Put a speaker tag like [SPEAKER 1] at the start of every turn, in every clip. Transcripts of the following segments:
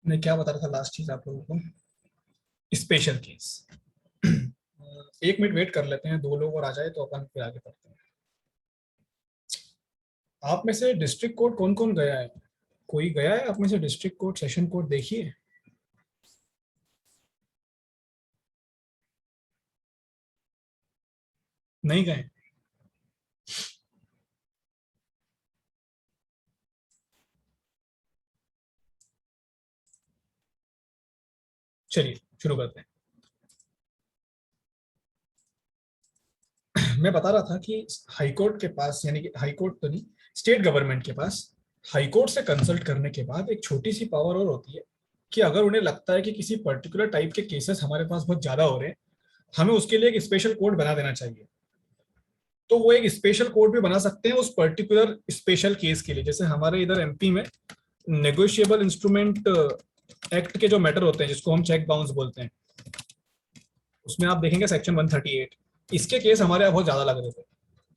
[SPEAKER 1] मैं क्या बता रहा था लास्ट चीज आप लोगों को, स्पेशल केस। 1 मिनट वेट कर लेते हैं, 2 लोग और आ जाए तो अपन फिर आगे बढ़ते हैं। आप में से डिस्ट्रिक्ट कोर्ट कौन कौन गया है? कोई गया है आप में से डिस्ट्रिक्ट कोर्ट, सेशन कोर्ट देखिए? नहीं गए? चलिए शुरू करते हैं। मैं बता रहा था कि हाई कोर्ट के पास, यानी कि हाई कोर्ट तो नहीं, स्टेट गवर्नमेंट के पास हाई कोर्ट से कंसल्ट करने के बाद एक छोटी सी पावर और होती है कि अगर उन्हें लगता है कि किसी पर्टिकुलर टाइप के केसेस हमारे पास बहुत ज्यादा हो रहे हैं, हमें उसके लिए एक स्पेशल कोड बना देना चाहिए। तो वो एक स्पेशल कोड भी बना सकते हैं उस पर्टिकुलर स्पेशल केस के लिए। जैसे हमारे इधर एमपी में नेगोशिएबल इंस्ट्रूमेंट एक्ट के जो मैटर होते हैं, जिसको हम चेक बाउंस बोलते हैं, उसमें आप देखेंगे सेक्शन 138, इसके केस हमारे यहाँ बहुत ज्यादा लग रहे थे।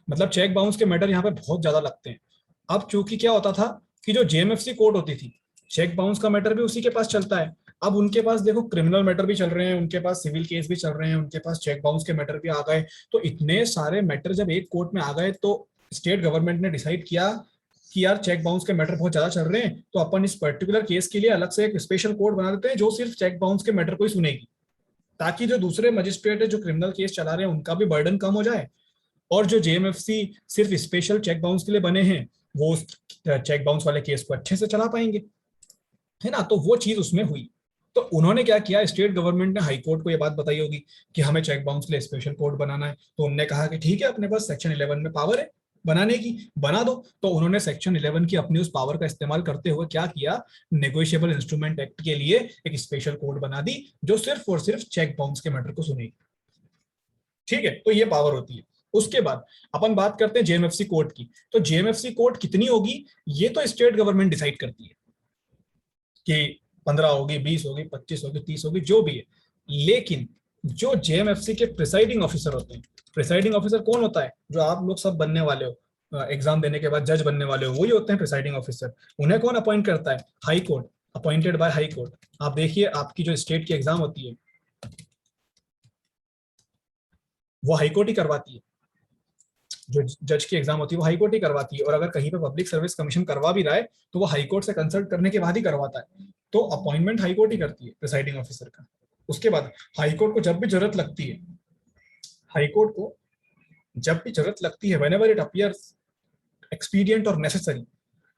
[SPEAKER 1] मतलब चेक बाउंस के मैटर यहाँ पे बहुत ज्यादा लगते हैं। अब चूंकि क्या होता था कि जो जेएमएफसी कोर्ट होती थी, चेक बाउंस का मैटर भी उसी के पास चलता है। अब उनके पास देखो क्रिमिनल मैटर भी चल रहे हैं, उनके पास सिविल केस भी चल रहे हैं, उनके पास चेक बाउंस के मैटर भी आ गए। तो इतने सारे मैटर जब एक कोर्ट में आ गए तो स्टेट गवर्नमेंट ने डिसाइड किया कि यार चेक बाउंस के मैटर बहुत ज्यादा चल रहे हैं, तो अपन इस पर्टिकुलर केस के लिए अलग से एक स्पेशल कोर्ट बना देते हैं जो सिर्फ चेक बाउंस के मैटर को ही सुनेगी, ताकि जो दूसरे मजिस्ट्रेट है जो क्रिमिनल केस चला रहे हैं उनका भी बर्डन कम हो जाए, और जो जेएमएफसी सिर्फ स्पेशल चेक बाउंस के लिए बने हैं वो चेक बाउंस वाले केस को अच्छे से चला पाएंगे, है ना। तो वो चीज उसमें हुई। तो उन्होंने क्या किया, स्टेट गवर्नमेंट ने हाई कोर्ट को ये बात बताई होगी कि हमें चेक बाउंस के लिए स्पेशल कोर्ट बनाना है। तो उन्होंने कहा कि ठीक है, अपने पास सेक्शन 11 में पावर है बनाने की, बना दो। तो उन्होंने सेक्शन 11 की अपनी उस पावर का इस्तेमाल करते हुए क्या किया, नेगोशिएबल इंस्ट्रूमेंट एक्ट के लिए एक स्पेशल कोर्ट बना दी जो सिर्फ और सिर्फ चेक बाउंस के मैटर को सुनेगी। ठीक है, तो ये पावर होती है। उसके बाद अपन बात करते हैं जेएमएफसी कोर्ट की। तो जेएमएफसी कोर्ट कितनी होगी, ये तो स्टेट गवर्नमेंट डिसाइड करती है कि 15 होगी, 20 होगी, 25 होगी, 30 होगी, जो भी है। लेकिन जो जेएमएफसी के प्रिसाइडिंग ऑफिसर होते हैं, प्रिसाइडिंग ऑफिसर कौन होता है, जो आप लोग सब बनने वाले हो, एग्जाम देने के बाद जज बनने वाले हो, वही होते हैं प्रिसाइडिंग ऑफिसर। उन्हें कौन अपॉइंट करता है, high court, appointed by high court. आप देखिए आपकी जो स्टेट की एग्जाम होती है वो हाई कोर्ट ही करवाती है, जो जज की एग्जाम होती है वो हाई कोर्ट ही करवाती है। और अगर कहीं पे पब्लिक सर्विस कमीशन करवा भी रहा है तो वो हाई कोर्ट से कंसल्ट करने के बाद ही करवाता है। तो अपॉइंटमेंट हाई कोर्ट ही करती है प्रिसाइडिंग ऑफिसर का। उसके बाद हाई कोर्ट को जब भी जरूरत लगती है, हाई कोर्ट को जब भी जरूरत लगती है, whenever it appears expedient or necessary,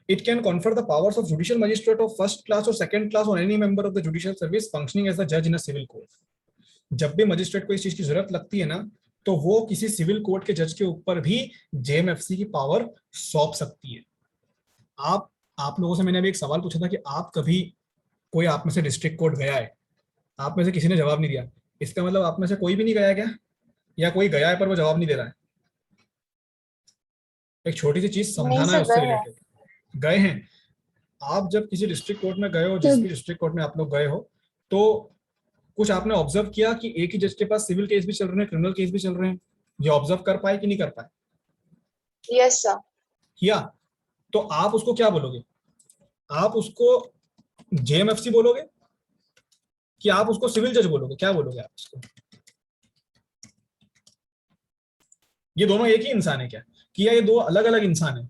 [SPEAKER 1] it can confer the powers of judicial magistrate of first class or second class on any member of the judicial service functioning as a judge in a civil court। जब भी magistrate को इस चीज की जरूरत लगती है ना, तो वो किसी सिविल कोर्ट के जज के ऊपर भी जेएमएफसी की पावर सौंप सकती है। आप आप लोगों से मैंने अभी एक सवाल पूछा था कि आप कभी, कोई आप में से डिस्ट्रिक्ट कोर्ट गया है? आप में से किसी ने जवाब नहीं दिया। इसका मतलब आप में से कोई भी नहीं गया क्या, या कोई गया है पर वो जवाब नहीं दे रहा है? एक छोटी सी चीज
[SPEAKER 2] नहीं
[SPEAKER 1] समझाना है
[SPEAKER 2] सर,
[SPEAKER 1] उससे
[SPEAKER 2] गए हैं।
[SPEAKER 1] रिलेटेड। गए हैं? आप जब किसी डिस्ट्रिक्ट कोर्ट में गए हो, जिस
[SPEAKER 2] तो
[SPEAKER 1] भी डिस्ट्रिक्ट कोर्ट में आप लोग गए हो, तो कुछ आपने ऑब्जर्व किया कि एक ही जज के पास सिविल केस भी चल रहे हैं, क्रिमिनल केस भी चल रहे हैं? ये ऑब्जर्व कर पाए कि नहीं कर पाए?
[SPEAKER 2] Yes sir.
[SPEAKER 1] किया। तो आप उसको क्या बोलोगे? आप उसको जेएमएफसी बोलोगे कि आप उसको सिविल जज बोलोगे? क्या बोलोगे आप उसको? ये दोनों एक ही इंसान है क्या, कि या ये दो अलग अलग इंसान है?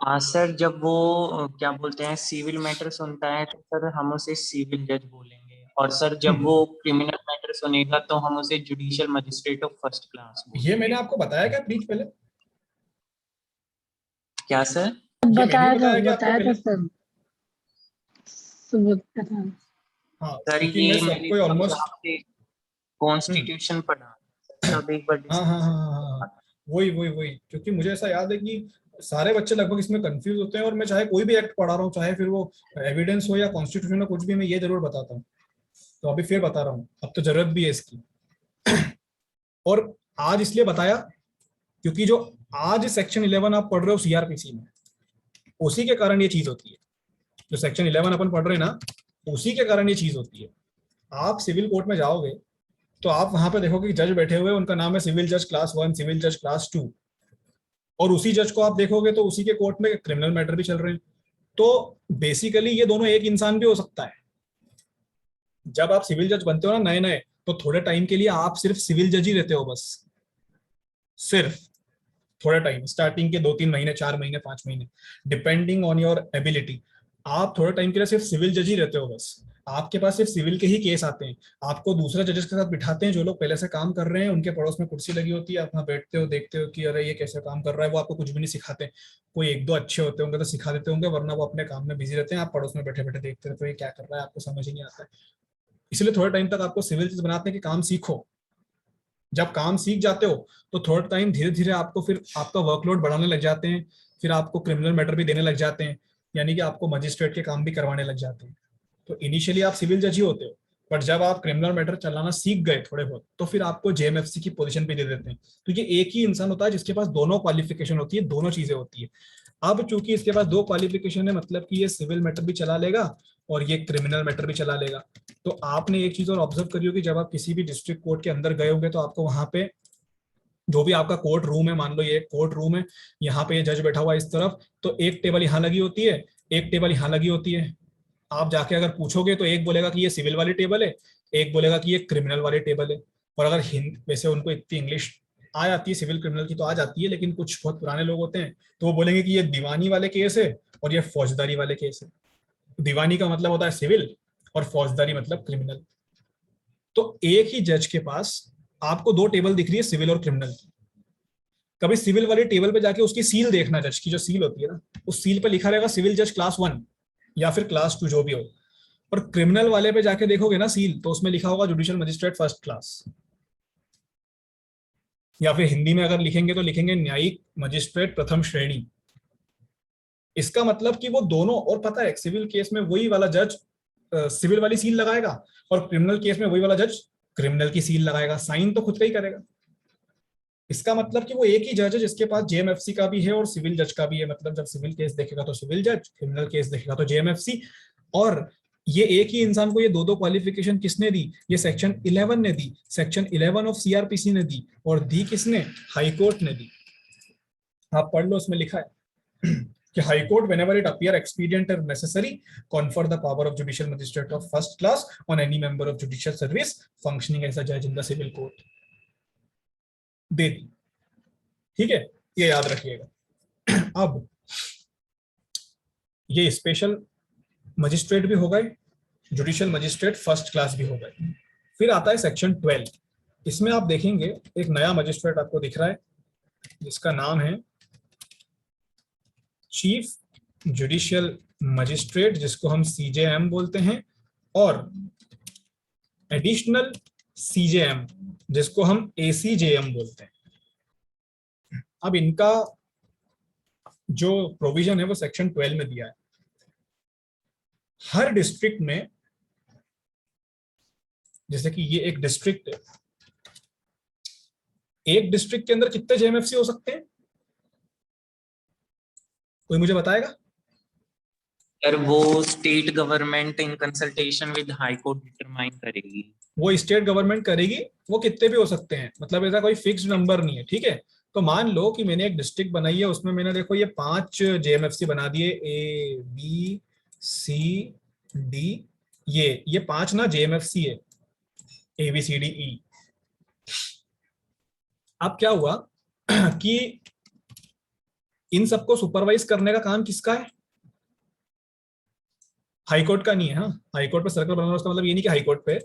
[SPEAKER 3] हाँ सर, जब वो क्या बोलते हैं सिविल मैटर सुनता है तो सर हम उसे सिविल जज बोलेंगे, और सर जब वो क्रिमिनल मैटर सुनेगा तो हम उसे judicial magistrate of first class
[SPEAKER 1] ये
[SPEAKER 3] बोलेंगे।
[SPEAKER 1] मैंने आपको बताया क्या प्लीज पहले?
[SPEAKER 3] क्या सर?
[SPEAKER 1] ये मैंने बताया क्या आपको
[SPEAKER 2] बताया
[SPEAKER 1] पहले?
[SPEAKER 2] था सर, सुबह था।
[SPEAKER 1] हाँ,
[SPEAKER 3] सर
[SPEAKER 1] क्योंकि मैं
[SPEAKER 3] ये मैंने
[SPEAKER 1] सबको
[SPEAKER 3] कल
[SPEAKER 1] ऑलमोस्ट,
[SPEAKER 3] आपसे कॉन्स्टिट्यूशन पढ़ा, तब एक बार
[SPEAKER 1] हाँ हाँ
[SPEAKER 3] डिस्कस
[SPEAKER 1] हाँ हाँ हाँ हाँ, वही वही वही, क्योंकि मुझे ऐसा याद है कि सारे बच्चे लगभग इसमें कंफ्यूज होते हैं, और मैं चाहे कोई भी एक्ट पढ़ा रहा हूँ, चाहे फिर वो एविडेंस हो या कॉन्स्टिट्यूशन हो, कुछ भी, मैं ये जरूर बताता हूँ। तो अभी फिर बता रहा हूँ, अब तो जरूरत भी है इसकी। और आज इसलिए बताया क्योंकि जो आज सेक्शन 11 आप पढ़ रहे हो सीआरपीसी में, उसी के कारण ये चीज होती है। जो सेक्शन 11 अपन पढ़ रहे हैं ना, उसी के कारण ये चीज होती है। आप सिविल कोर्ट में जाओगे तो आप वहां पे देखोगे कि जज बैठे हुए, उनका नाम है सिविल जज क्लास 1, सिविल जज क्लास 2। और उसी जज को आप देखोगे तो उसी के कोर्ट में क्रिमिनल मैटर भी चल रहे हैं, तो बेसिकली ये दोनों एक इंसान भी हो सकता है। जब आप सिविल जज बनते हो ना नए नए, तो थोड़े टाइम के लिए आप सिर्फ सिविल जज ही रहते हो बस, सिर्फ थोड़ा टाइम, स्टार्टिंग के 2-3 महीने, 4 महीने, 5 महीने, डिपेंडिंग ऑन योर एबिलिटी। आप थोड़े टाइम के लिए सिर्फ सिविल जज ही रहते हो बस, आपके पास सिर्फ सिविल के ही केस आते हैं। आपको दूसरे जजेस के साथ बिठाते हैं जो लोग पहले से काम कर रहे हैं, उनके पड़ोस में कुर्सी लगी होती है, आप वहाँ बैठते हो, देखते हो कि अरे ये कैसे काम कर रहा है। वो आपको कुछ भी नहीं सिखाते, कोई एक दो अच्छे होते होंगे तो सिखा देते होंगे, वरना वो अपने काम में बिजी रहते हैं। आप पड़ोस में बैठे बैठे देखते रहते हो ये क्या कर रहा है, आपको समझ ही नहीं आता है। इसलिए थोड़े टाइम तक आपको सिविल जज बनाते हैं कि काम सीखो। जब काम सीख जाते हो तो थोड़ा टाइम धीरे धीरे आपको फिर आपका वर्कलोड बढ़ाने लग जाते हैं, फिर आपको क्रिमिनल मैटर भी देने लग जाते हैं, यानी कि आपको मजिस्ट्रेट के काम भी करवाने लग जाते हैं। तो इनिशियली आप सिविल जज ही होते हो, बट जब आप क्रिमिनल मैटर चलाना सीख गए थोड़े बहुत, तो फिर आपको जेएमएफसी की पोजीशन पे दे देते हैं। तो ये एक ही इंसान होता है जिसके पास दोनों क्वालिफिकेशन होती है, दोनों चीजें होती है। अब चूंकि इसके पास दो क्वालिफिकेशन है, मतलब कि ये सिविल मैटर भी चला लेगा और ये क्रिमिनल मैटर भी चला लेगा। तो आपने एक चीज और ऑब्जर्व करी होगी, जब आप किसी भी डिस्ट्रिक्ट कोर्ट के अंदर गए होंगे तो आपको वहां पे जो भी आपका कोर्ट रूम है, मान लो ये कोर्ट रूम है, यहाँ पे ये जज बैठा हुआ है इस तरफ, तो एक टेबल यहाँ लगी होती है, एक टेबल यहाँ लगी होती है। आप जाके अगर पूछोगे तो एक बोलेगा कि ये सिविल वाली टेबल है, एक बोलेगा कि ये क्रिमिनल वाली टेबल है। और अगर हिंद वैसे उनको इतनी इंग्लिश आ जाती है, सिविल क्रिमिनल की तो आ जाती है, लेकिन कुछ बहुत पुराने लोग होते हैं तो वो बोलेंगे कि ये दीवानी वाले केस है और ये फौजदारी वाले केस है। दीवानी का मतलब होता है सिविल और फौजदारी मतलब क्रिमिनल। तो एक ही जज के पास आपको दो टेबल दिख रही है, सिविल और क्रिमिनल की। कभी सिविल वाली टेबल पे जाके उसकी सील देखना, जज की जो सील होती है ना, उस सील पे लिखा रहेगा सिविल जज क्लास 1 या फिर क्लास 2 जो भी हो। और क्रिमिनल वाले पे जाके देखोगे ना सील, तो उसमें लिखा होगा जुडिशियल मजिस्ट्रेट फर्स्ट क्लास, या फिर हिंदी में अगर लिखेंगे तो लिखेंगे न्यायिक मजिस्ट्रेट प्रथम श्रेणी। इसका मतलब कि वो दोनों, और पता है सिविल केस में वही वाला जज सिविल वाली सील लगाएगा और क्रिमिनल केस में वही वाला जज क्रिमिनल की सील लगाएगा, साइन तो खुद का ही करेगा। इसका मतलब कि वो एक ही जज है जिसके पास जेएमएफसी का भी है और सिविल जज का भी है। मतलब जब सिविल केस देखेगा तो सिविल जज, क्रिमिनल केस देखेगा तो जेएमएफसी। और ये एक ही इंसान को ये दो दो क्वालिफिकेशन किसने दी? ये सेक्शन 11 ने दी, सेक्शन 11 ऑफ सीआरपीसी ने दी, और दी किसने? हाई कोर्ट ने दी। आप पढ़ लो, उसमें लिखा है कि high court whenever it appear expedient or necessary confer the power of judicial magistrate of first class on any member of judicial service functioning as a judge in the civil court। दे दी, ठीक है, ये याद रखिएगा। अब ये special magistrate भी हो गए, जुडिशियल मजिस्ट्रेट फर्स्ट क्लास भी हो गए। फिर आता है सेक्शन 12। इसमें आप देखेंगे एक नया मजिस्ट्रेट आपको दिख रहा है जिसका नाम है चीफ जुडिशियल मजिस्ट्रेट, जिसको हम सीजेएम बोलते हैं, और एडिशनल सीजेएम जिसको हम एसीजेएम बोलते हैं। अब इनका जो प्रोविजन है वो सेक्शन 12 में दिया है। हर डिस्ट्रिक्ट में, जैसे कि ये एक डिस्ट्रिक्ट है, एक डिस्ट्रिक्ट के अंदर कितने जेएमएफसी हो सकते हैं? कोई मुझे बताएगा?
[SPEAKER 3] सर वो state government in consultation with high court determine करेगी।
[SPEAKER 1] वो स्टेट गवर्नमेंट करेगी, वो कितने भी हो सकते हैं, मतलब ऐसा कोई फिक्स्ड नंबर नहीं है, ठीक है। तो मान लो कि मैंने एक डिस्ट्रिक्ट बनाई है, उसमें मैंने देखो ये 5 जेएमएफसी बना दिए, ए बी सी डी, ये 5 ना जेएमएफसी है, A B C D E. अब क्या हुआ कि इन सबको सुपरवाइज करने का काम किसका है? हाईकोर्ट का नहीं है। हाँ, हाईकोर्ट पे सर्कल बनाना, उसका मतलब ये नहीं कि हाईकोर्ट पे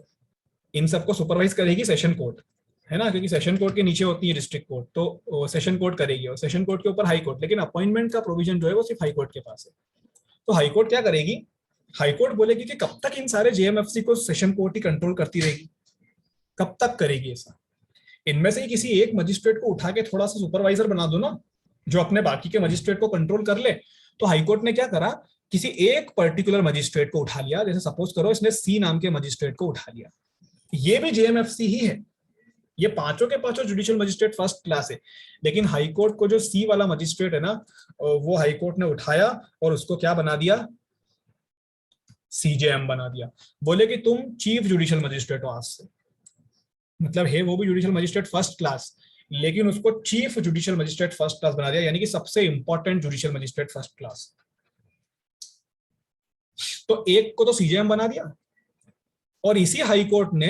[SPEAKER 1] इन सबको सुपरवाइज करेगी सेशन कोर्ट, है ना, क्योंकि सेशन कोर्ट के नीचे होती है डिस्ट्रिक्ट कोर्ट, तो सेशन कोर्ट करेगी और सेशन कोर्ट के ऊपर हाई कोर्ट। लेकिन अपॉइंटमेंट का प्रोविजन जो है वो सिर्फ हाई कोर्ट के पास है। तो हाई कोर्ट क्या करेगी? हाई कोर्ट बोलेगी कि कब तक इन सारे जेएमएफसी को सेशन कोर्ट ही कंट्रोल करती रहेगी, कब तक करेगी ऐसा? इनमें से ही किसी एक मजिस्ट्रेट को उठा के थोड़ा सा सुपरवाइजर बना दो ना, जो अपने बाकी के मजिस्ट्रेट को कंट्रोल कर ले। तो हाईकोर्ट ने क्या करा, किसी एक पर्टिकुलर मजिस्ट्रेट को उठा लिया। जैसे सपोज करो इसने सी नाम के मजिस्ट्रेट को उठा लिया, ये भी जेएमएफसी ही है, ये पांचों के पांचों जुडिशियल मजिस्ट्रेट फर्स्ट क्लास है। लेकिन हाईकोर्ट को जो सी वाला मजिस्ट्रेट है ना, वो हाईकोर्ट ने उठाया और उसको क्या बना दिया? सीजेएम बना दिया। बोले कि तुम चीफ जुडिशियल मजिस्ट्रेट हो आज से। मतलब है वो भी जुडिशियल मजिस्ट्रेट फर्स्ट क्लास, लेकिन उसको chief judicial magistrate first class बना दिया, यानी कि सबसे important judicial magistrate first class. तो एक को तो सीजेएम बना दिया और इसी हाई कोर्ट ने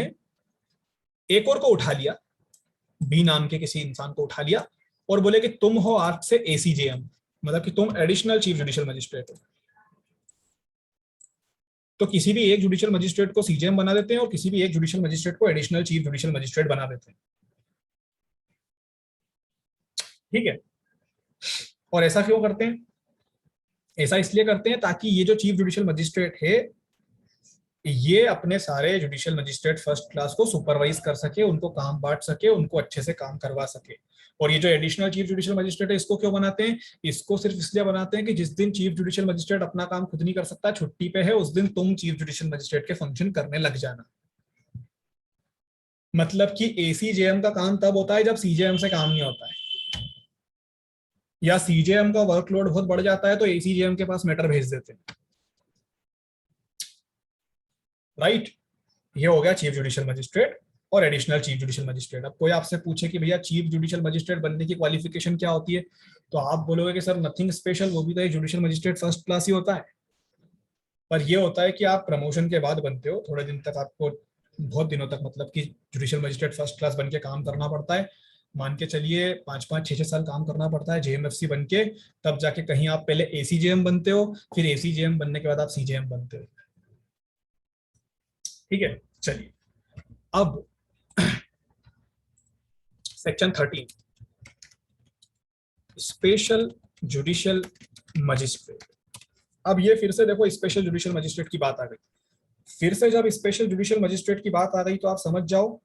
[SPEAKER 1] एक और को उठा लिया, बी नाम के किसी इंसान को उठा लिया और बोले कि तुम हो आज से एसीजेएम, मतलब कि तुम एडिशनल चीफ जुडिशियल मजिस्ट्रेट हो। तो किसी भी एक जुडिशियल मजिस्ट्रेट को सीजेएम बना देते हैं और किसी भी एक जुडिशियल मजिस्ट्रेट को एडिशनल चीफ जुडिशियल मजिस्ट्रेट बना देते हैं। ठीक है, और ऐसा क्यों करते हैं? ऐसा इसलिए करते हैं ताकि ये जो चीफ जुडिशियल मजिस्ट्रेट है ये अपने सारे जुडिशियल मजिस्ट्रेट फर्स्ट क्लास को सुपरवाइज कर सके, उनको काम बांट सके, उनको अच्छे से काम करवा सके। और ये जो एडिशनल चीफ जुडिशियल मजिस्ट्रेट है इसको क्यों बनाते हैं? इसको सिर्फ इसलिए बनाते हैं कि जिस दिन चीफ जुडिशियल मजिस्ट्रेट अपना काम खुद नहीं कर सकता, छुट्टी पे है, उस दिन तुम चीफ जुडिशियल मजिस्ट्रेट के फंक्शन करने लग जाना। मतलब कि एसीजेएम का काम तब होता है जब सीजेएम से काम नहीं होता है, या सीजेएम का वर्कलोड बहुत बढ़ जाता है तो एसीजेएम के पास मैटर भेज देते हैं। राइट, ये हो गया चीफ जुडिशियल मजिस्ट्रेट और एडिशनल चीफ जुडिशियल मजिस्ट्रेट। अब कोई आपसे पूछे कि भैया चीफ जुडिशियल मजिस्ट्रेट बनने की क्वालिफिकेशन क्या होती है, तो आप बोलोगे कि सर नथिंग स्पेशल, वो भी तो एक जुडिशियल मजिस्ट्रेट फर्स्ट क्लास ही होता है। पर ये होता है कि आप प्रमोशन के बाद बनते हो, थोड़े दिन तक आपको, बहुत दिनों तक मतलब कि जुडिशियल मजिस्ट्रेट फर्स्ट क्लास बन के काम करना पड़ता है। मान के चलिए 5-5, 6-6 साल काम करना पड़ता है जेएमएफसी बन के, तब जाके कहीं आप पहले एसीजेएम बनते हो, फिर एसीजेएम बनने के बाद आप सीजेएम बनते हो। ठीक है, चलिए अब सेक्शन 13 स्पेशल जुडिशियल मजिस्ट्रेट। अब ये फिर से देखो स्पेशल जुडिशियल मजिस्ट्रेट की बात आ गई। फिर से जब स्पेशल जुडिशियल मजिस्ट्रेट की बात आ गई तो आप समझ जाओ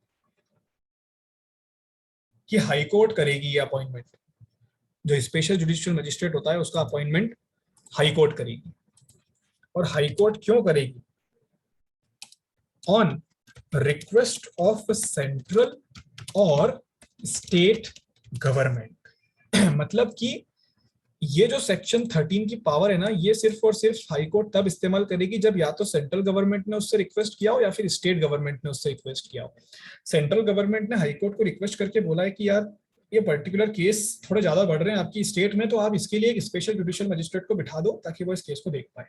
[SPEAKER 1] कि हाई कोर्ट करेगी ये अपॉइंटमेंट। जो स्पेशल जुडिशियल मजिस्ट्रेट होता है उसका अपॉइंटमेंट हाई कोर्ट करेगी। और हाई कोर्ट क्यों करेगी? ऑन रिक्वेस्ट ऑफ सेंट्रल और स्टेट गवर्नमेंट। मतलब कि ये जो सेक्शन 13 की पावर है ना, ये सिर्फ और सिर्फ हाई कोर्ट तब इस्तेमाल करेगी जब या तो सेंट्रल गवर्नमेंट ने उससे रिक्वेस्ट किया हो या फिर स्टेट गवर्नमेंट ने उससे रिक्वेस्ट किया हो। सेंट्रल गवर्नमेंट ने हाई कोर्ट को रिक्वेस्ट करके बोला है कि यार ये पर्टिकुलर केस थोड़े ज्यादा बढ़ रहे हैं आपकी स्टेट में, तो आप इसके लिए एक स्पेशल जुडिशियल मजिस्ट्रेट को बिठा दो ताकि वो इस केस को देख पाए।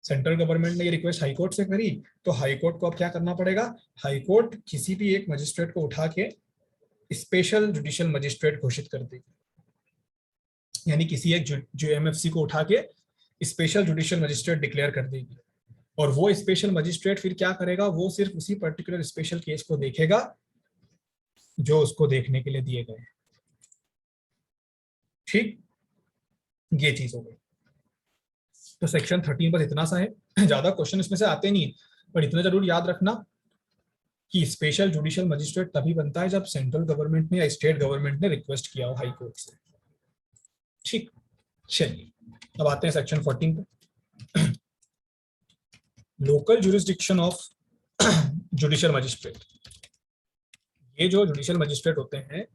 [SPEAKER 1] सेंट्रल गवर्नमेंट ने ये रिक्वेस्ट हाई कोर्ट से करी, तो हाई कोर्ट को अब क्या करना पड़ेगा? हाई कोर्ट किसी भी एक मजिस्ट्रेट को उठा के स्पेशल जुडिशियल मजिस्ट्रेट घोषित कर देगी, यानी किसी एक जेएमएफसी को उठा के स्पेशल जुडिशियल मजिस्ट्रेट डिक्लेयर कर देगी। और वो स्पेशल मजिस्ट्रेट फिर क्या करेगा? वो सिर्फ उसी पर्टिकुलर स्पेशल केस को देखेगा जो उसको देखने के लिए दिए गए। ठीक, ये चीज हो गई। तो सेक्शन 13 बस इतना सा है, ज्यादा क्वेश्चन इसमें से आते नहीं, पर इतना जरूर याद रखना कि स्पेशल जुडिशियल मजिस्ट्रेट तभी बनता है जब सेंट्रल गवर्नमेंट ने या स्टेट गवर्नमेंट ने रिक्वेस्ट किया हो हाई कोर्ट से। ठीक, चलिए अब आते हैं सेक्शन 14 पे। Local jurisdiction of judicial magistrate. ये जो जुडिशियल मजिस्ट्रेट होते हैं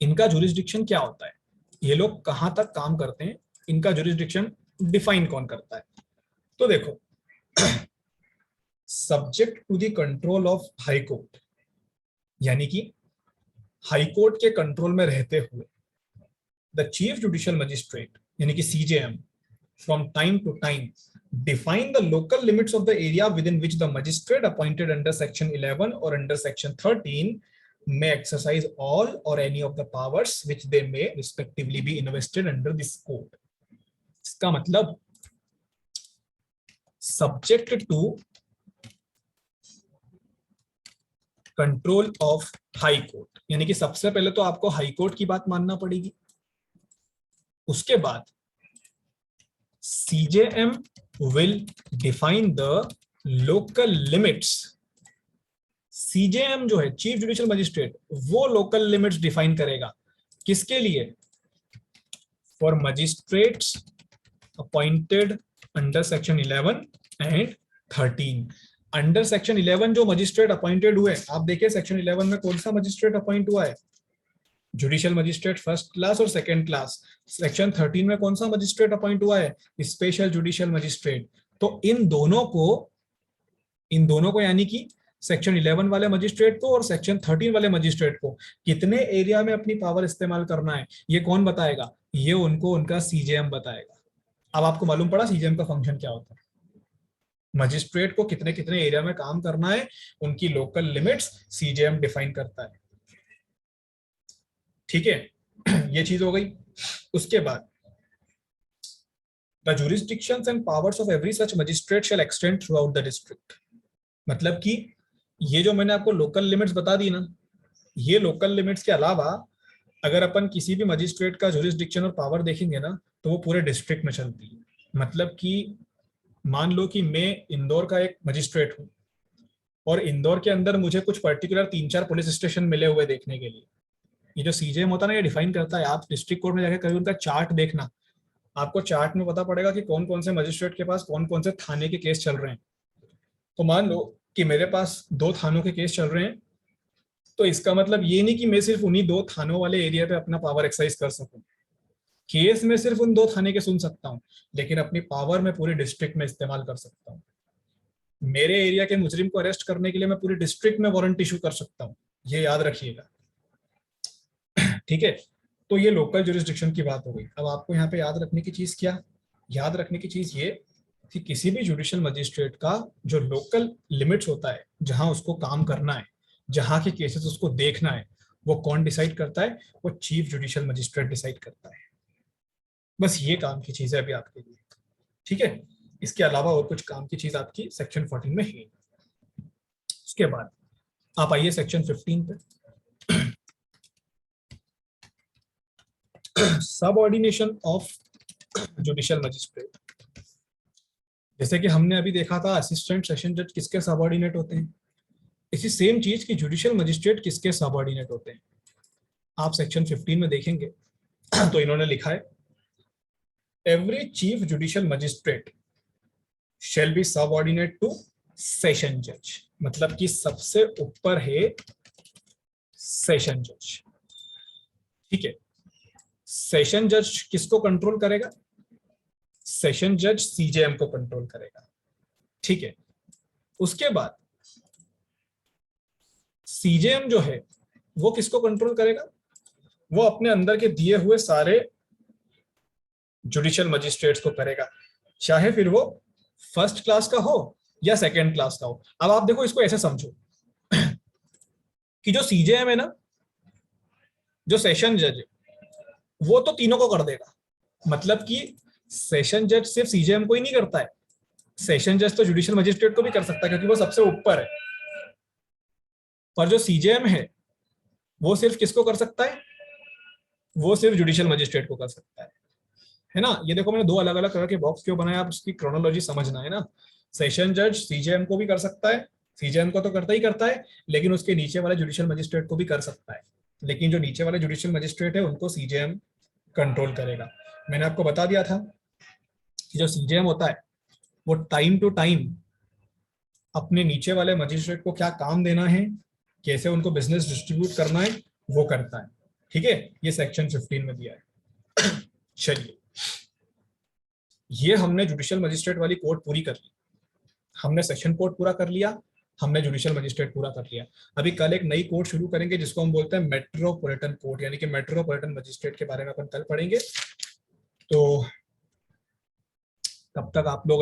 [SPEAKER 1] इनका जुरिस्डिक्शन क्या होता है, ये लोग कहां तक काम करते हैं, इनका जुरिस्डिक्शन डिफाइन कौन करता है? तो देखो, subject to the control of high court, यानी कि हाई कोर्ट के कंट्रोल में रहते हुए द चीफ जुडिशियल मजिस्ट्रेट यानी कि CJM from time to time define the local limits of the area within which the magistrate appointed under section 11 or under section 13 may exercise all or any of the powers which they may respectively be invested under this code. इसका मतलब subject to control of high court, यानी कि सबसे पहले तो आपको high court की बात मानना पड़ेगी, उसके बाद CJM will define the local limits. CJM जो है चीफ जुडिशियल मजिस्ट्रेट, वो लोकल लिमिट्स डिफाइन करेगा किसके लिए? For magistrates appointed under section 11 and 13। Under section 11 जो मजिस्ट्रेट अपॉइंटेड हुए, आप देखिए सेक्शन 11 में कौन सा मजिस्ट्रेट अपॉइंट हुआ है? जुडिशियल मजिस्ट्रेट फर्स्ट क्लास और सेकंड क्लास। सेक्शन 13 में कौन सा मजिस्ट्रेट अपॉइंट हुआ है? Special judicial magistrate. तो इन दोनों को यानी कि सेक्शन 11 वाले मजिस्ट्रेट को और सेक्शन 13 वाले मजिस्ट्रेट को कितने एरिया में अपनी पावर इस्तेमाल करना है, ये कौन बताएगा? ये उनको उनका सीजेएम बताएगा। अब आपको मालूम पड़ा सीजेएम का फंक्शन क्या होता है। मजिस्ट्रेट को कितने कितने एरिया में काम करना है, उनकी लोकल लिमिट्स सीजेएम डिफाइन करता है। ठीक है, ये चीज हो गई। उसके बाद the jurisdictions and powers of every such magistrate shall extend throughout the district। मतलब कि ये जो मैंने आपको लोकल लिमिट्स बता दी ना, ये लोकल लिमिट्स के अलावा अगर अपन किसी भी मजिस्ट्रेट का जुरिस्डिक्शन और पावर देखेंगे ना, तो वो पूरे डिस्ट्रिक्ट में चलती है। मतलब कि मान लो कि मैं इंदौर का एक मजिस्ट्रेट हूँ और इंदौर के अंदर मुझे कुछ पर्टिकुलर 3-4 पुलिस स्टेशन मिले हुए देखने के लिए। ये जो सीजेएम होता है ना, ये डिफाइन करता है। आप डिस्ट्रिक्ट कोर्ट में जाकर कभी उनका चार्ट देखना, आपको चार्ट में पता पड़ेगा कि कौन कौन से मजिस्ट्रेट के पास कौन कौन से थाने के केस चल रहे हैं। तो मान लो कि मेरे पास 2 थानों के केस चल रहे हैं, तो इसका मतलब ये नहीं कि मैं सिर्फ उन्हीं 2 थानों वाले एरिया पे अपना पावर एक्सरसाइज कर सकूं। केस में सिर्फ उन 2 थाने के सुन सकता हूं, लेकिन अपनी पावर में पूरे डिस्ट्रिक्ट में इस्तेमाल कर सकता हूं। मेरे एरिया के मुजरिम को अरेस्ट करने के लिए मैं पूरे डिस्ट्रिक्ट में वारंट इशू कर सकता हूं, ये याद रखिएगा। ठीक है, तो ये लोकल जुरिस्डिक्शन की बात हो गई। अब आपको यहाँ पे याद रखने की चीज क्या, याद रखने की चीज ये कि किसी भी जुडिशियल मजिस्ट्रेट का जो लोकल लिमिट्स होता है, जहां उसको काम करना है, जहां के केसेस उसको देखना है, वो कौन डिसाइड करता है? वो चीफ जुडिशियल मजिस्ट्रेट डिसाइड करता है। बस ये काम की चीज है अभी आपके लिए। ठीक है, इसके अलावा और कुछ काम की चीज आपकी सेक्शन 14 में है। उसके बाद आप आइए सेक्शन 15 पे। Subordination of judicial magistrate. जैसे कि हमने अभी देखा था असिस्टेंट सेशन जज किसके सबऑर्डिनेट होते हैं, इसी सेम चीज की जुडिशियल मजिस्ट्रेट किसके सबऑर्डिनेट होते हैं। आप सेक्शन 15 में देखेंगे तो इन्होंने लिखा है every chief judicial magistrate shall be subordinate to session जज। मतलब कि सबसे ऊपर है सेशन जज। ठीक है, सेशन जज किसको कंट्रोल करेगा? सेशन जज सीजेएम को कंट्रोल करेगा। ठीक है, उसके बाद सीजेएम जो है वो किसको कंट्रोल करेगा? वो अपने अंदर के दिए हुए सारे जुडिशियल मजिस्ट्रेट्स को करेगा, चाहे फिर वो फर्स्ट क्लास का हो या सेकंड क्लास का हो। अब आप देखो, इसको ऐसे समझो कि जो सीजेएम है ना, जो सेशन जज है, वो तो तीनों को कर देगा। मतलब कि सेशन जज सिर्फ सीजेएम को ही नहीं करता है, सेशन जज तो जुडिशियल मजिस्ट्रेट को भी कर सकता है, क्योंकि वो सबसे ऊपर है। पर जो सीजेएम है वो सिर्फ किसको कर सकता है? वो सिर्फ जुडिशियल मजिस्ट्रेट को कर सकता है ना। ये देखो, मैंने 2 अलग अलग तरह के बॉक्स क्यों बनाया, आप उसकी क्रोनोलॉजी समझना है ना। सेशन जज सीजेएम को भी कर सकता है, सीजेएम को तो करता ही करता है, लेकिन उसके नीचे वाले जुडिशियल मजिस्ट्रेट को भी कर सकता है। लेकिन जो नीचे वाले जुडिशियल मजिस्ट्रेट है उनको सीजेएम कंट्रोल करेगा। मैंने आपको बता दिया था कि जो सीजेएम होता है वो टाइम टू टाइम अपने नीचे वाले मजिस्ट्रेट को क्या काम देना है, कैसे उनको बिजनेस डिस्ट्रीब्यूट करना है, वो करता है। ठीक है, ये सेक्शन 15 में दिया है। चलिए, ये हमने जुडिशियल मजिस्ट्रेट वाली कोर्ट पूरी कर ली, हमने सेशन कोर्ट पूरा कर लिया, हमने जुडिशियल मजिस्ट्रेट पूरा कर लिया। अभी कल एक नई कोर्ट शुरू करेंगे जिसको हम बोलते हैं मेट्रोपॉलिटन कोर्ट, यानी कि मेट्रोपॉलिटन मजिस्ट्रेट के बारे में अपन कल पढ़ेंगे। तो तब तक आप लोग